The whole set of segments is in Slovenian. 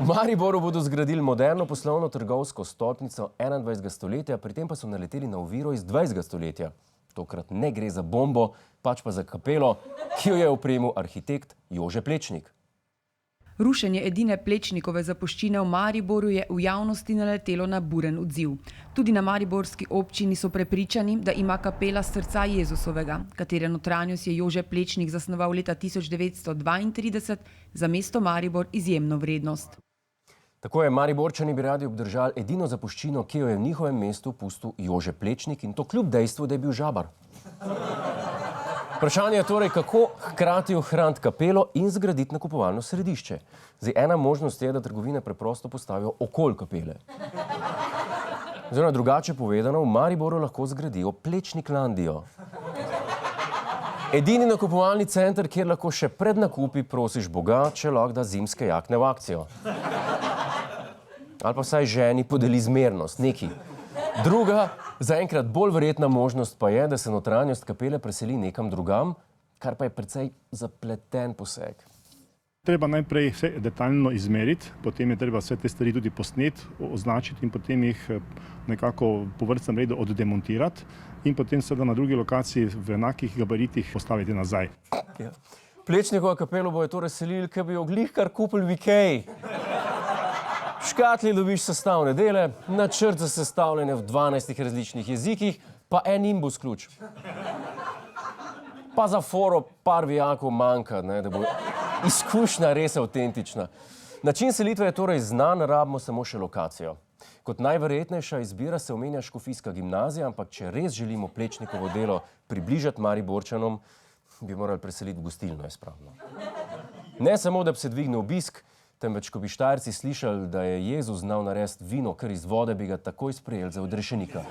V Mariboru bodo zgradili moderno poslovno trgovsko stolpnico 21. stoletja, pri tem pa so naleteli na oviro iz 20. stoletja. Tokrat ne gre za bombo, pač pa za kapelo, ki jo je opremil arhitekt Jože Plečnik. Rušenje edine Plečnikove zapuščine v Mariboru je v javnosti naletelo na buren odziv. Tudi na mariborski občini so prepričani, da ima kapela srca Jezusovega, katere notranjost je Jože Plečnik zasnoval leta 1932, za mesto Maribor izjemno vrednost. Tako je, Mariborčani bi radi obdržali edino zapuščino, ki jo je v njihovem mestu pustil Jože Plečnik, in to kljub dejstvu, da je bil žabar. Vprašanje je torej, kako hkrati ohraniti kapelo in zgraditi nakupovalno središče. Ena možnost je, da trgovine preprosto postavijo okoli kapele. Oziroma drugače povedano, v Mariboru lahko zgradijo Plečniklandijo. Edini nakupovalni center, kjer lahko še pred nakupi prosiš Boga, če lahko da zimske jakne v akcijo. Ali pa vsaj ženi podeli zmernost, neki. Druga, zaenkrat bolj verjetna možnost pa je, da se notranjost kapele preseli nekam drugam, kar pa je precej zapleten poseg. Treba najprej vse detaljno izmeriti, potem je treba vse te stvari tudi posneti, označiti in potem jih nekako po vrstnem redu oddemontirati in potem seveda na drugi lokaciji v enakih gabaritih postaviti nazaj. Ja. Plečnikova kapelo bojo torej selili, ker bi jo glihkar kupili v Ikeji. V škatli dobiš sestavne dele, načrt za sestavljanje v 12 različnih jezikih, pa en imbus ključ. Pa za foro par vijakov manjka, da bo izkušnja res avtentična. Način selitve je torej znan, rabimo samo še lokacijo. Kot najverjetnejša izbira se omenja škofijska gimnazija, ampak če res želimo Plečnikovo delo približati Mariborčanom, bi morali preseliti v gostilno, je spravno. Ne samo, da bi se dvignil obisk, temveč, ko bi Štajerci slišali, da je Jezus znal narediti vino kar iz vode, bi ga takoj sprejeli za odrešenika.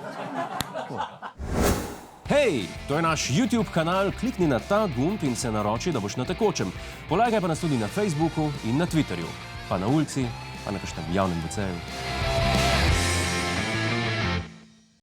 Hej, to je naš YouTube kanal, klikni na ta gumb in se naroči, da boš na tekočem. Polajkaj pa nas tudi na Facebooku in na Twitterju, pa na ulici, pa na kakšnem javnem WC-ju.